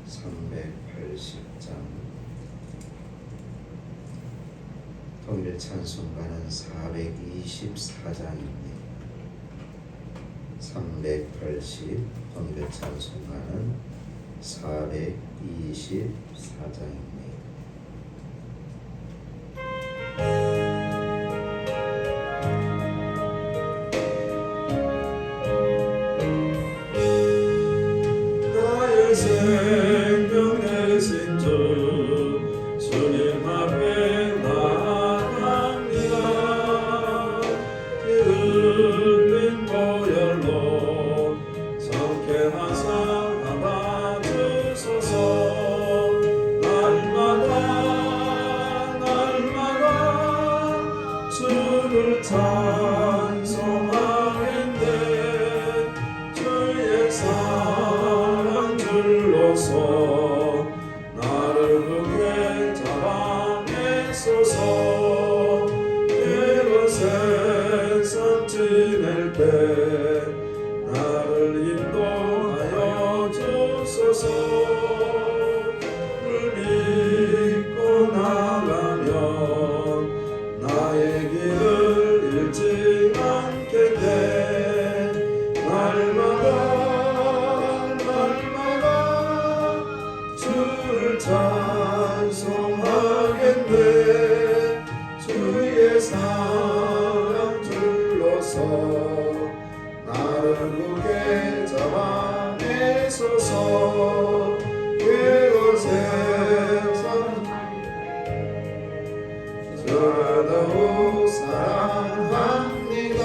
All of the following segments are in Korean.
380장 통일 찬송가는 424장입니다. 380 통일 찬송가는 424장입니다. 주의 사랑 둘러서 나를 굳게 잡아내소서. 그곳에 더욱 사랑합니다.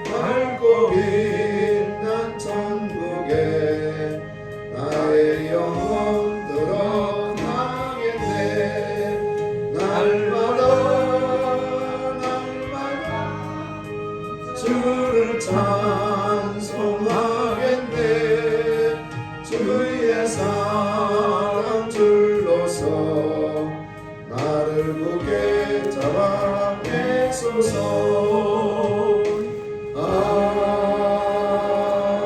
밝고 빛난 천국에 나의 영혼 드러나겠네. 날마다 주를 찬송하겠네. 주의 사랑 둘러서 나를 굳게 잡아내소서.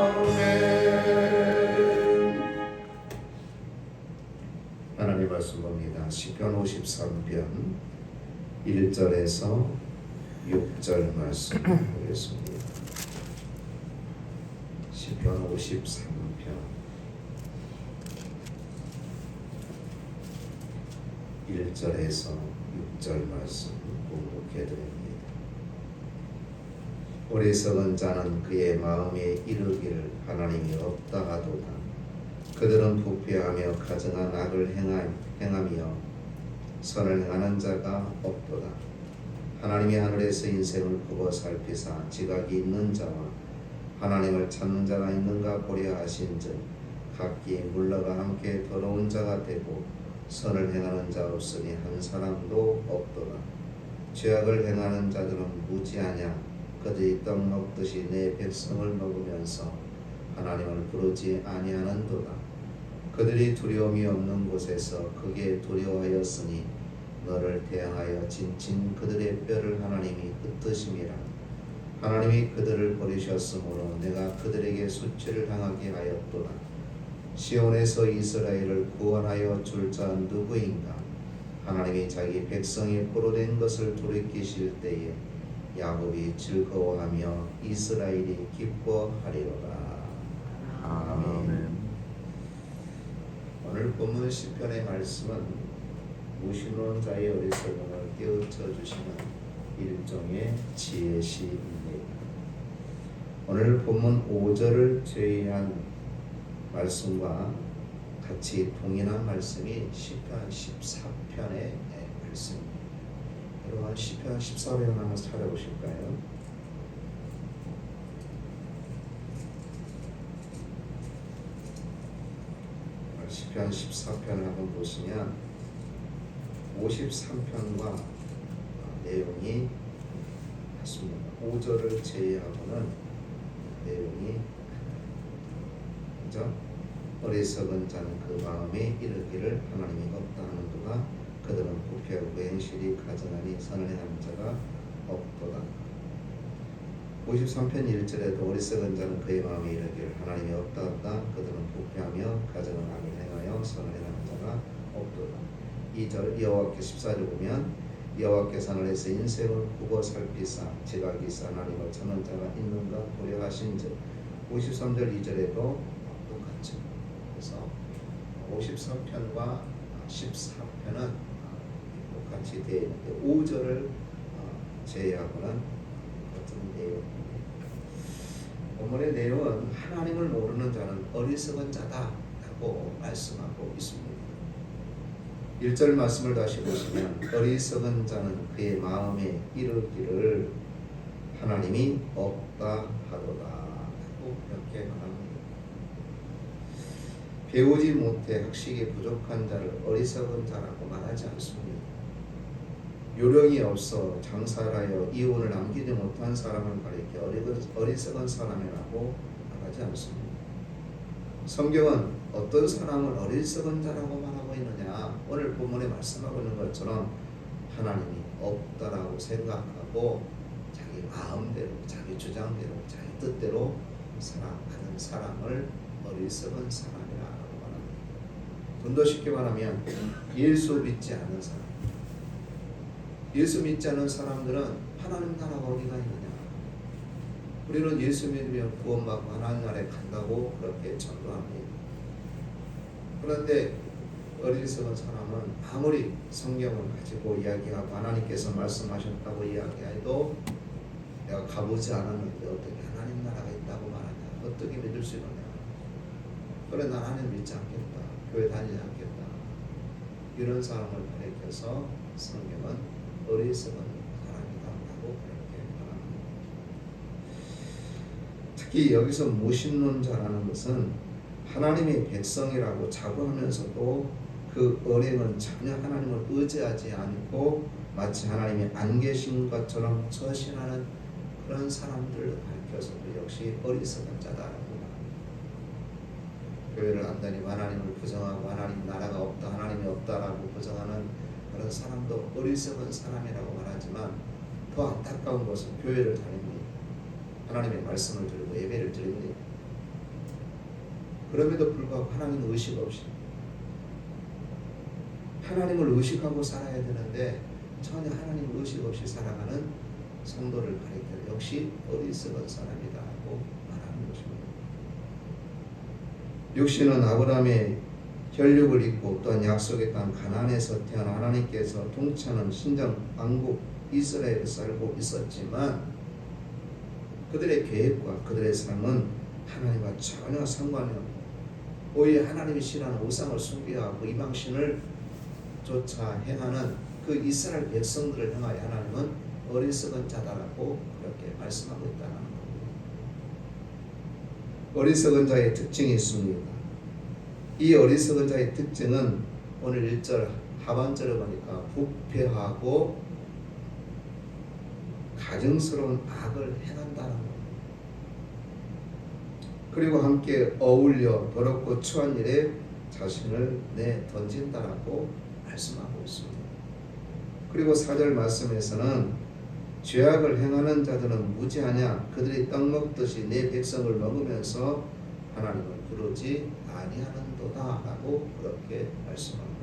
아멘. 하나님 말씀 봅니다. 시편 53편 1절에서 6절 말씀 보겠습니다. 시편 53편 1절에서 6절 말씀 공독해 드립니다. 어리석은 자는 그의 마음에 이르기를 하나님이 없다 하도다. 그들은 부패하며 가증한 악을 행하며 선을 행하는 자가 없도다. 하나님이 하늘에서 인생을 보고 살피사 지각이 있는 자와 하나님을 찾는 자가 있는가 보려 하신즉 각기 물러가 함께 더러운 자가 되고 선을 행하는 자 없으니 한 사람도 없도다. 죄악을 행하는 자들은 무지하냐. 그들이 떡 먹듯이 내 백성을 먹으면서 하나님을 부르지 아니하는도다. 그들이 두려움이 없는 곳에서 크게 두려워하였으니 너를 대항하여 진친 그들의 뼈를 하나님이 흩으심이라. 하나님이 그들을 버리셨으므로 내가 그들에게 수치를 당하게 하였도다. 시온에서 이스라엘을 구원하여 줄 자 누구인가? 하나님이 자기 백성이 포로된 것을 돌이키실 때에 야곱이 즐거워하며 이스라엘이 기뻐하리로다. 아멘. 오늘 본문 시편의 말씀은 무신론 자의 어리석음을 깨우쳐 주시는 일종의 지혜시입니다. 오늘 본문 5절을 제외한 말씀과 같이 동일한 말씀이 시편 14편의 말씀입니다. 여러분 시편 14편 한번 찾아보실까요? 시편 14편을 한번 보시면 53편과 내용이 같습니다. 5절을 제외하고는 내용이 그죠? 어리석은 자는 그 마음에 이르기를 하나님이 없다 하는도다. 그들은 부패하고 그 행실이 가증하니 선을 행하는 자가 없도다. 53편 1절에도 어리석은 자는 그의 마음에 이르기를 하나님이 없다. 그들은 부패하며 가증한 악을 2절 여호와께 14절 보면 여호와께서 하늘에서 인생을 보고 살피사 지각이사 하나님을 찾는 자가 있는가 고려하신즉 53절 2절에도 똑같죠. 그래서 53편과 14편은 똑같이 되어 있는데 5절을 제외하고는 같은 내용입니다. 본문의 내용은 하나님을 모르는 자는 어리석은 자다라고 말씀하고 있습니다. 1절 말씀을 다시 보시면 어리석은 자는 그의 마음에 이르기를 하나님이 없다 하도다 라고 이렇게 말합니다. 배우지 못해 학식이 부족한 자를 어리석은 자라고 말하지 않습니다. 요령이 없어 장사하여 이혼을 남기지 못한 사람을 가리켜 어리석은 사람이라고 말하지 않습니다. 성경은 어떤 사람을 어리석은 자라고 말하고 있느냐, 오늘 본문에 말씀하고 있는 것처럼 하나님이 없다라고 생각하고 자기 마음대로 자기 주장대로 자기 뜻대로 살아가는 사람을 어리석은 사람이라고 말합니다. 좀 더 쉽게 말하면 예수 믿지 않는 사람, 예수 믿지 않는 사람들은 하나님 나라가 어디가 있느냐, 우리는 예수 믿으면 구원받고 하나님 나라에 간다고 그렇게 전도합니다. 그런데 어리석은 사람은 아무리 성경을 가지고 이야기하고 하나님께서 말씀하셨다고 이야기해도 내가 가보지 않았는데 어떻게 하나님 나라가 있다고 말하냐, 어떻게 믿을 수 있느냐, 그래 난 하나님 믿지 않겠다, 교회 다니지 않겠다, 이런 사람을 가리켜서 성경은 어리석은 사람이다라고 그렇게 말합니다. 특히 여기서 무신론자라는 것은 하나님의 백성이라고 자부하면서도 그 언행은 전혀 하나님을 의지하지 않고 마치 하나님이 안 계신 것처럼 처신하는 그런 사람들을 가리켜서도 역시 어리석은 자다라고 말합니다. 교회를 안 다니고 하나님을 부정하고 하나님 나라가 없다, 하나님이 없다라고 부정하는 그런 사람도 어리석은 사람이라고 말하지만 더 안타까운 것은 교회를 다닙니다. 하나님의 말씀을 들고 예배를 드립니다. 그럼에도 불구하고 하나님을 의식 없이, 하나님을 의식하고 살아야 되는데 전혀 하나님을 의식 없이 살아가는 성도를 가리켜 역시 어리석은 사람이다라고 말하는 것입니다. 육신은 아브라함의 혈육을 입고 또한 약속의 땅 가나안에서 태어나 하나님께서 통치하는 신정 왕국 이스라엘에 살고 있었지만 그들의 계획과 그들의 삶은 하나님과 전혀 상관이 없고 오히려 하나님이 싫어하는 우상을 숭배하고 이방신을 쫓아 행하는 그 이스라엘 백성들을 향하여 하나님은 어리석은 자다라고 그렇게 말씀하고 있다는 겁니다. 어리석은 자의 특징이 있습니다. 이 어리석은 자의 특징은 오늘 1절 하반절에 보니까 부패하고 가증스러운 악을 행한다는 겁니다. 그리고 함께 어울려 더럽고 추한 일에 자신을 내던진다라고 말씀하고 있습니다. 그리고 4절 말씀에서는 죄악을 행하는 자들은 무지하냐, 그들이 떡 먹듯이 내 백성을 먹으면서 하나님을 부르지 아니하는도다 라고 그렇게 말씀합니다.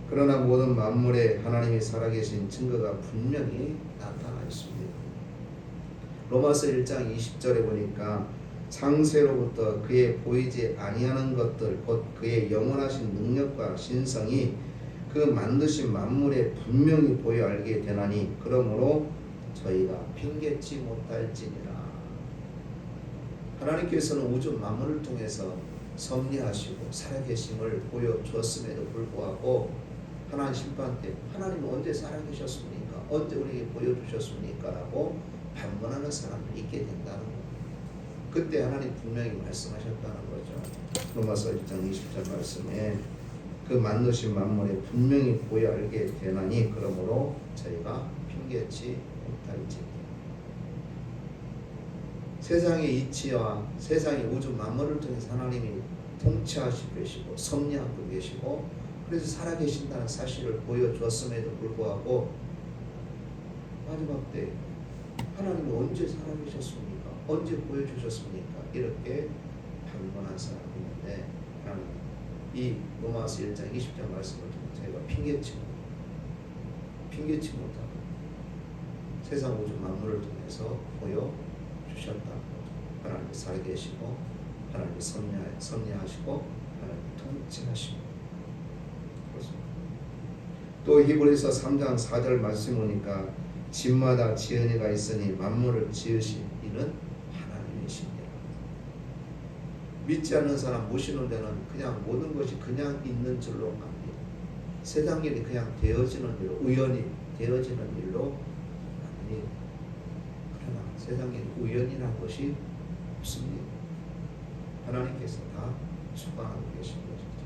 그러나 모든 만물에 하나님이 살아계신 증거가 분명히 나타나 있습니다. 로마서 1장 20절에 보니까 창세로부터 그의 보이지 아니하는 것들 곧 그의 영원하신 능력과 신성이 그 만드신 만물에 분명히 보여 알게 되나니 그러므로 저희가 핑계치 못할지니라. 하나님께서는 우주 만물을 통해서 섭리하시고 살아계심을 보여주었음에도 불구하고 하나님 심판 때 하나님은 언제 살아계셨습니까? 언제 우리에게 보여주셨습니까? 라고 반문하는 사람들이 있게 된다는 겁니다. 그때 하나님 분명히 말씀하셨다는 거죠. 로마서 1장 20절 말씀에 그 만드신 만물에 분명히 보여 알게 되나니 그러므로 저희가 핑계치 못할지. 세상의 이치와 세상의 우주 만물을 통해서 하나님이 통치하시고 계시고 섭리하고 계시고 그래서 살아계신다는 사실을 보여주었음에도 불구하고 마지막 때 하나님이 언제 살아계셨습니까? 언제 보여주셨습니까? 이렇게 반문한 사람이 있는데 하나님 이 로마서 1장 20절 말씀을 통해 저희가 핑계치 못하고 세상 우주 만물을 통해서 보여주셨다. 하나님이 살아계시고 하나님이 섭리하시고 하나님이 통치하시고 그렇습니다. 또 히브리서 3장 4절 말씀 보니까 집마다 지은이가 있으니 만물을 지으신 이는 하나님이십니다. 믿지 않는 사람 모시는 데는 그냥 모든 것이 그냥 있는 줄로 압니다. 세상 일이 그냥 되어지는 일로 우연히 되어지는 일로 아니 그러나 세상 일이 우연이라는 것이 없습니다. 하나님께서 다 주관하고 계신 것이죠.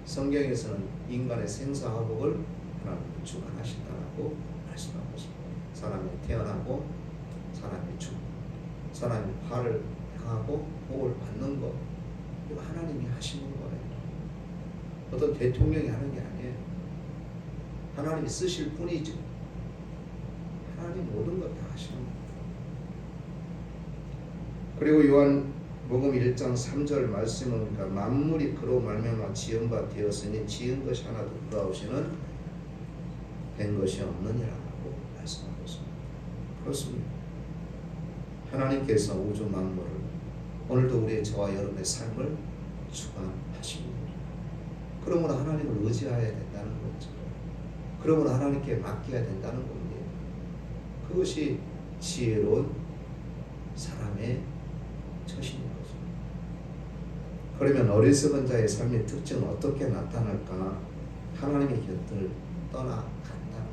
성경에서는 인간의 생사화복을 하나님이 주관하신다라고 말씀하고 있습니다. 사람이 태어나고 사람이 죽고 사람이 화를 당하고 복을 받는 것 이거 하나님이 하시는 거예요. 어떤 대통령이 하는 게 아니에요. 하나님이 쓰실 뿐이죠. 하나님 모든 것 다 하시는 거예요. 그리고 요한복음 1장 3절 말씀은 보니까 만물이 그로 말미암아 지은 바 되었으니 지은 것이 하나도 돌아오시는 된 것이 없느니라고 말씀하고 있습니다. 그렇습니다. 하나님께서 우주 만물을 오늘도 우리의 저와 여러분의 삶을 주관하십니다. 그러므로 하나님을 의지해야 된다는 거죠. 그러므로 하나님께 맡겨야 된다는 겁니다. 그것이 지혜로운 사람의 처신인 거죠. 그러면 어리석은 자의 삶의 특징은 어떻게 나타날까? 하나님의 곁을 떠나간다는 겁니다.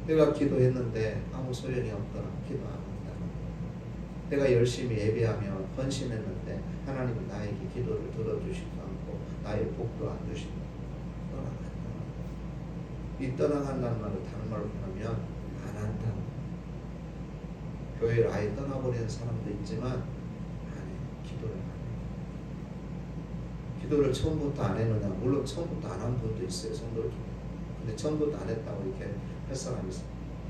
내가 기도했는데 아무 소용이 없거나 기도 안 한다는 거예요. 내가 열심히 예배하며 헌신했는데 하나님은 나에게 기도를 들어주시지도 않고 나의 복도 안 주시고 떠나간다는 거예요. 이 떠나간다는 말을 다른 말로 표현하면 안 한다는 거예요. 교회를 아예 떠나버리는 사람도 있지만 안 해요. 기도를 안 해요. 기도를 처음부터 안 했느냐? 물론 처음부터 안 한 분도 있어요. 성도들 중에. 근데 처음부터 안 했다고 이렇게 할 사람이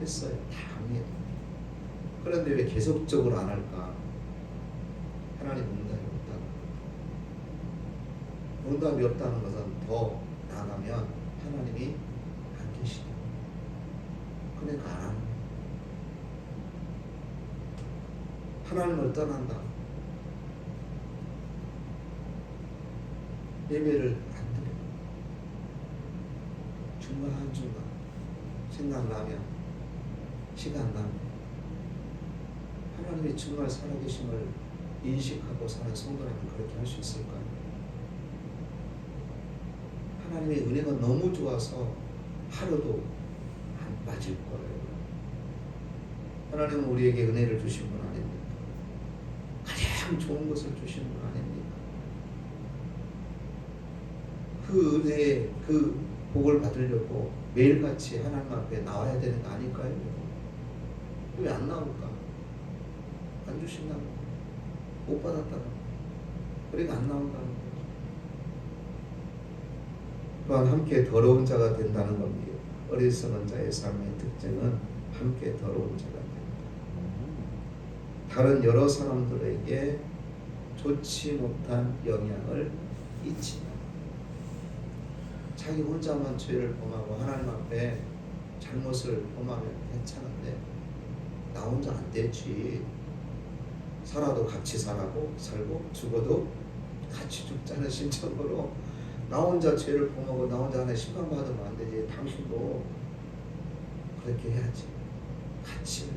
했어요. 다 합니다. 그런데 왜 계속적으로 안 할까? 하나님 응답이 없다는 거예요. 응답이 없다는 것은 더 나아가면 하나님이 안 계시다. 그러니까 안 하는 거예요. 하나님을 떠난다. 예배를 안 드려. 중간중간 생각나면 시간 나면 하나님의 정말 살아계심을 인식하고 사는 성도라면 그렇게 할 수 있을까요? 하나님의 은혜가 너무 좋아서 하루도 안 빠질 거예요. 하나님은 우리에게 은혜를 주신 분 아닙니까? 가장 좋은 것을 주신 분 아닙니까? 그 은혜의 그 복을 받으려고 매일같이 하나님 앞에 나와야 되는 거 아닐까요? 왜 안 나올까? 안 주신다고 못 받았다고 그러니까 안 나온다는 거죠. 또한 함께 더러운 자가 된다는 겁니다. 어리석은 자의 삶의 특징은 함께 더러운 자가 된다. 다른 여러 사람들에게 좋지 못한 영향을 끼친다. 자기 혼자만 죄를 범하고 하나님 앞에 잘못을 범하면 괜찮은데 나 혼자 안 되지. 살아도 같이 살고 죽어도 같이 죽자는 심정으로 나 혼자 죄를 범하고 나 혼자 하나님 심판받으면 안 되지. 당신도 그렇게 해야지. 같이.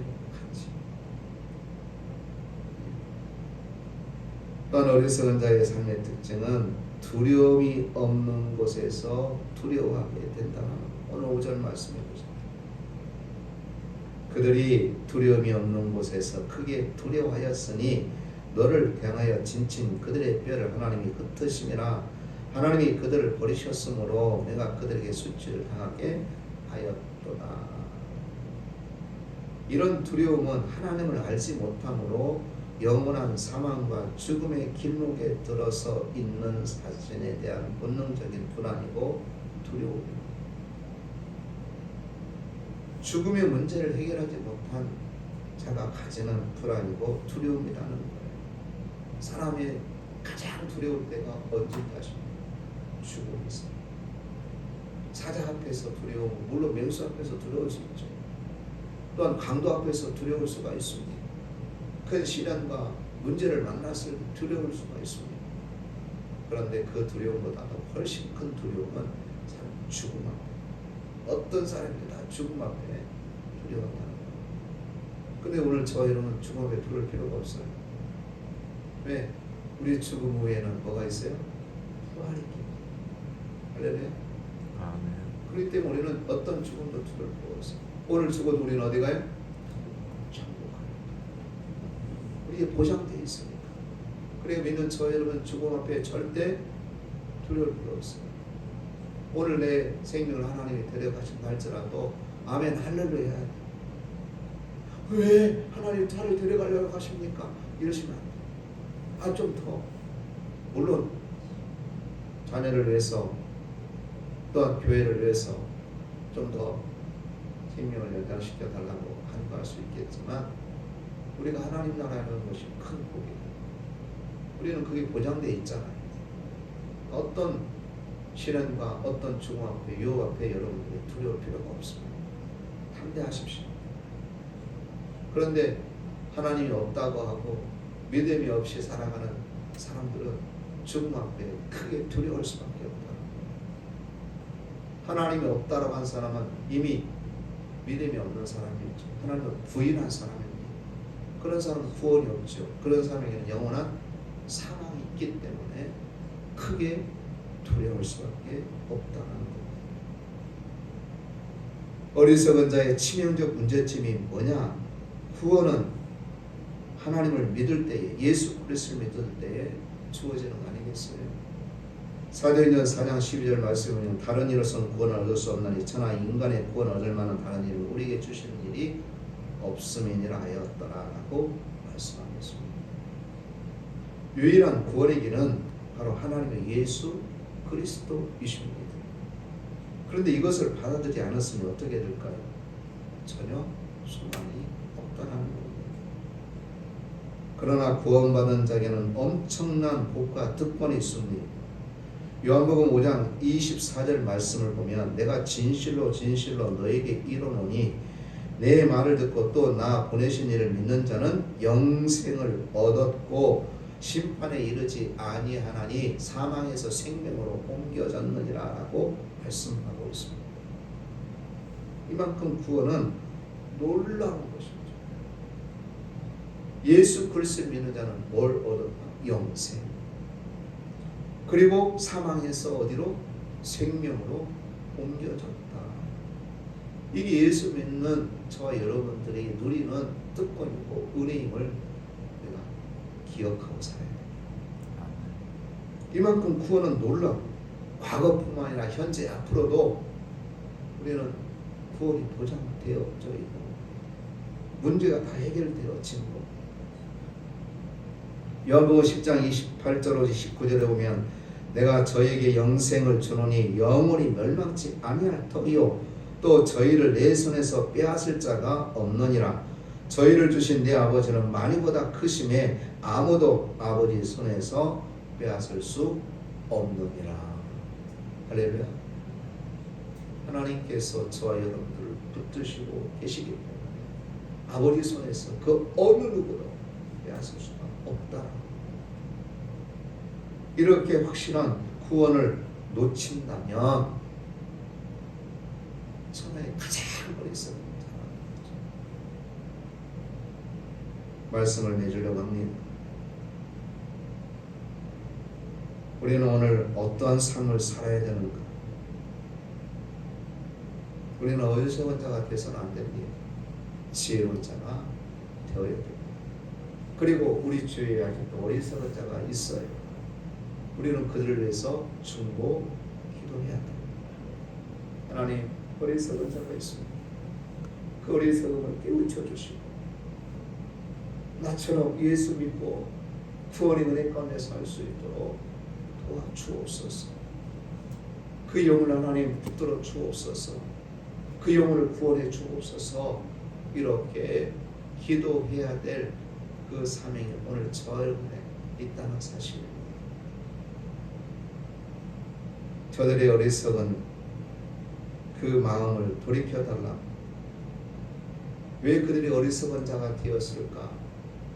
또한 어리석은 자의 삶의 특징은 두려움이 없는 곳에서 두려워하게 된다는 오늘 5절 말씀해 보세요. 그들이 두려움이 없는 곳에서 크게 두려워하였으니 너를 향하여 진친 그들의 뼈를 하나님이 흩으심이라. 하나님이 그들을 버리셨으므로 내가 그들에게 수치를 당하게 하였도다. 이런 두려움은 하나님을 알지 못함으로 영원한 사망과 죽음의 길목에 들어서 있는 자신에 대한 본능적인 불안이고 두려움입니다. 죽음의 문제를 해결하지 못한 자가 가지는 불안이고 두려움이라는 거예요. 사람의 가장 두려울 때가 언제인지 아십니까? 죽음이었어요. 사자 앞에서 두려움, 물론 맹수 앞에서 두려울 수 있죠. 또한 강도 앞에서 두려울 수가 있습니다. 큰 시련과 문제를 만났을 때 두려울 수가 있습니다. 그런데 그 두려움보다도 훨씬 큰 두려움은 죽음 앞에, 어떤 사람이 다 죽음 앞에 두려워한다는 거예요. 근데 오늘 저 여러분 죽음 앞에 두려울 필요가 없어요. 왜? 우리 죽음 후에는 뭐가 있어요? 부활이 있기. 할렐루야. 아멘. 그렇기 때문에 우리는 어떤 죽음도 두려울 필요가 없어요. 오늘 죽어도 우리는 어디 가요? 천국 가요. 우리에 보장되어 있으니까. 그래 믿는 저 여러분 죽음 앞에 절대 두려울 필요 없어요. 오늘 내 생명을 하나님이 데려가신다 할지라도 아멘 할렐루야 해야 돼. 왜 하나님 저를 데려가려고 하십니까? 이러시면 안 돼. 좀 더 물론 자녀를 위해서 또한 교회를 위해서 좀 더 생명을 연장시켜 달라고 간구할 수 있겠지만 우리가 하나님 나라라는 것이 큰 복이에요. 우리는 그게 보장되어 있잖아요. 어떤 시련과 어떤 죽음 앞에 유혹 앞에 여러분들이 두려울 필요가 없습니다. 담대하십시오. 그런데 하나님이 없다고 하고 믿음이 없이 살아가는 사람들은 죽음 앞에 크게 두려울 수밖에 없다. 하나님이 없다라고 한 사람은 이미 믿음이 없는 사람이죠. 하나님을 부인한 사람입니다. 그런 사람은 구원이 없죠. 그런 사람에게는 영원한 사망이 있기 때문에 크게 두려울 수밖에 없다는 겁니다. 어리석은 자의 치명적 문제점이 뭐냐? 구원은 하나님을 믿을 때에, 예수 그리스도를 믿을 때에 주어지는 거 아니겠어요? 사도행전 4장 12절 말씀에 보면 다른 일로서는 구원을 얻을 수 없나니 천하 인간의 구원을 얻을 만한 다른 일은 우리에게 주시는 일이 없음이니라 하였더라라고 말씀하고 있습니다. 유일한 구원의 길은 바로 하나님의 예수 그리스도이십니다. 그런데 이것을 받아들이지 않았으면 어떻게 될까요? 전혀 소망이 없다는 겁니다. 그러나 구원받은 자에게는 엄청난 복과 특권이 있습니다. 요한복음 5장 24절 말씀을 보면 내가 진실로 진실로 너에게 이르노니 내 말을 듣고 또 나 보내신 이를 믿는 자는 영생을 얻었고 심판에 이르지 아니하나니 사망에서 생명으로 옮겨졌느니라 라고 말씀하고 있습니다. 이만큼 구원은 놀라운 것입니다. 예수 그리스도를 믿는 자는 뭘 얻었나? 영생. 그리고 사망에서 어디로? 생명으로 옮겨졌다. 이게 예수 믿는 저와 여러분들이 누리는 특권이고 은혜임을 우리가 기억하고 살아야 돼요. 이만큼 구원은 놀라워. 과거뿐만 아니라 현재 앞으로도 우리는 구원이 보장되어져 있고 문제가 다 해결되어진 거. 요한복음 10장 28절 19절에 보면 내가 저에게 영생을 주노니 영원히 멸망치 아니할 터이요 또 저희를 내 손에서 빼앗을 자가 없느니라. 저희를 주신 내 아버지는 많이보다 크심에 아무도 아버지 손에서 빼앗을 수 없느니라. 할렐루야. 하나님께서 저와 여러분들을 붙드시고 계시기 때문에 아버지 손에서 그 어느 누구도 빼앗을 수가 없다. 이렇게 확실한 구원을 놓친다면 천하에 가장 어리석은 자라는 말씀을 내주려고 합니다. 우리는 오늘 어떠한 삶을 살아야 되는가? 우리는 어리석은 자가 되서는 안 됩니다. 지혜로운 자가 되어야 됩니다. 그리고 우리 주위에 아직도 어리석은 자가 있어요. 우리는 그들을 위해서 중보 기도해야 됩니다. 하나님, 어리석은 자가 있습니다. 그 어리석음을 깨우쳐 주시고 나처럼 예수 믿고 구원의 은혜 가운데 살 수 있도록 도와주옵소서. 그 영을 하나님 붙들어 주옵소서. 그 영혼을 구원해 주옵소서. 이렇게 기도해야 될 그 사명이 오늘 저 여러분에 있다는 사실입니다. 저들의 어리석은 그 마음을 돌이켜달라. 왜 그들이 어리석은 자가 되었을까?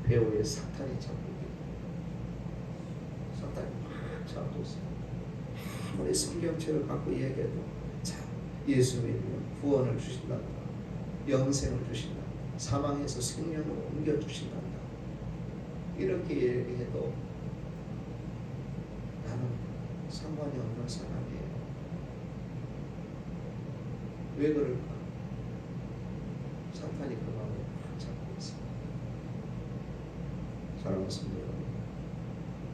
배후에 사탄이 잡고 있다. 사탄이 막 잡고 있어. 아무리 성경책을 갖고 얘기해도 자, 예수 믿으면 구원을 주신단다. 영생을 주신다. 사망에서 생명으로 옮겨주신단다. 이렇게 얘기해도 나는 상관이 없는 사람이에요. 왜 그럴까? 사탄이 그 마음을 잡고 있습니다. 사랑하는 성도 여러분,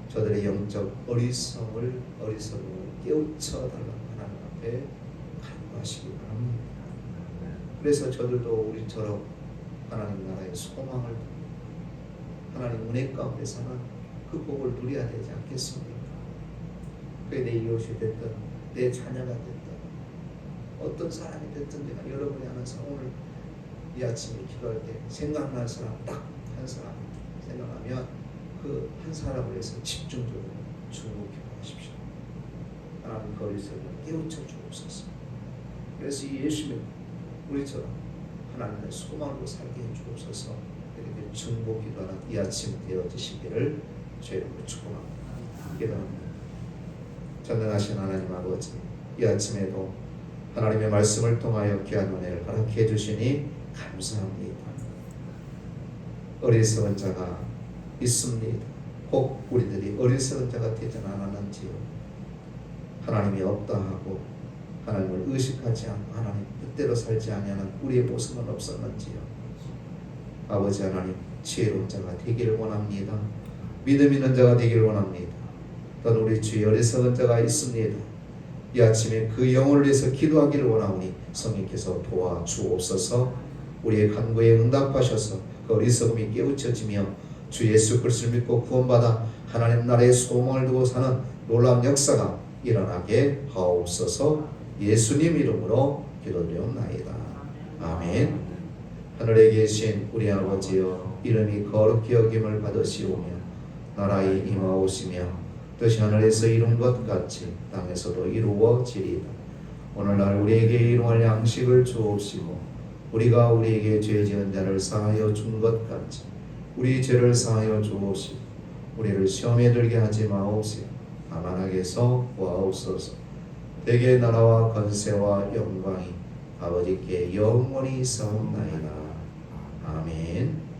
저들의 영적 어리석음을 깨우쳐달라고 하나님 앞에 간구하시기 바랍니다. 그래서 저들도 우리처럼 하나님 나라의 소망을 두고 하나님 은혜 가운데 사는 그 복을 누려야 되지 않겠습니까? 그게 내 이웃이 됐든 내 자녀가 됐든 어떤 사람이 됐든 내가 여러분이 아는 오늘 이 아침에 기도할 때 생각날 사람 딱 한 사람 생각하면 그 한 사람을 위해서 집중적으로 주고 기도하십시오. 하나님 그 어리석음을 깨우쳐 주옵소서. 그래서 이 예수님 우리처럼 하나님의 소망으로 살게 해주옵소서. 이렇게 중보 기도하는 이 아침 되어지시기를 주의 이름으로 축복합니다. 기도합니다. 전능하신 하나님 아버지, 이 아침에도 하나님의 말씀을 통하여 귀한 은혜를 허락해 주시니 감사합니다. 어리석은 자가 있습니다. 혹 우리들이 어리석은 자가 되지 않았는지요. 하나님이 없다 하고 하나님을 의식하지 않고 하나님 뜻대로 살지 아니하는 우리의 모습은 없었는지요. 아버지 하나님, 지혜로운 자가 되기를 원합니다. 믿음 있는 자가 되기를 원합니다. 또한 우리 주의 어리석은 자가 있습니다. 이 아침에 그 영혼을 위해서 기도하기를 원하오니 성령께서 도와주옵소서. 우리의 간구에 응답하셔서 그 어리석음이 깨우쳐지며 주 예수 그리스도를 믿고 구원받아 하나님 나라의 소망을 두고 사는 놀라운 역사가 일어나게 하옵소서. 예수님 이름으로 기도드리옵나이다. 아멘. 하늘에 계신 우리 아버지여, 이름이 거룩히 여김을 받으시오며 나라의 임하오시며 뜻이 하늘에서 이룬 것 같이 땅에서도 이루어지리이다. 오늘날 우리에게 일용할 양식을 주옵시고 우리가 우리에게 죄 지은 자를 사하여 준 것 같이 우리 죄를 사하여 주옵시고 우리를 시험에 들게 하지 마옵시고 다만 악에서 구하옵소서. 대개 나라와 권세와 영광이 아버지께 영원히 있사옵나이다. 아멘.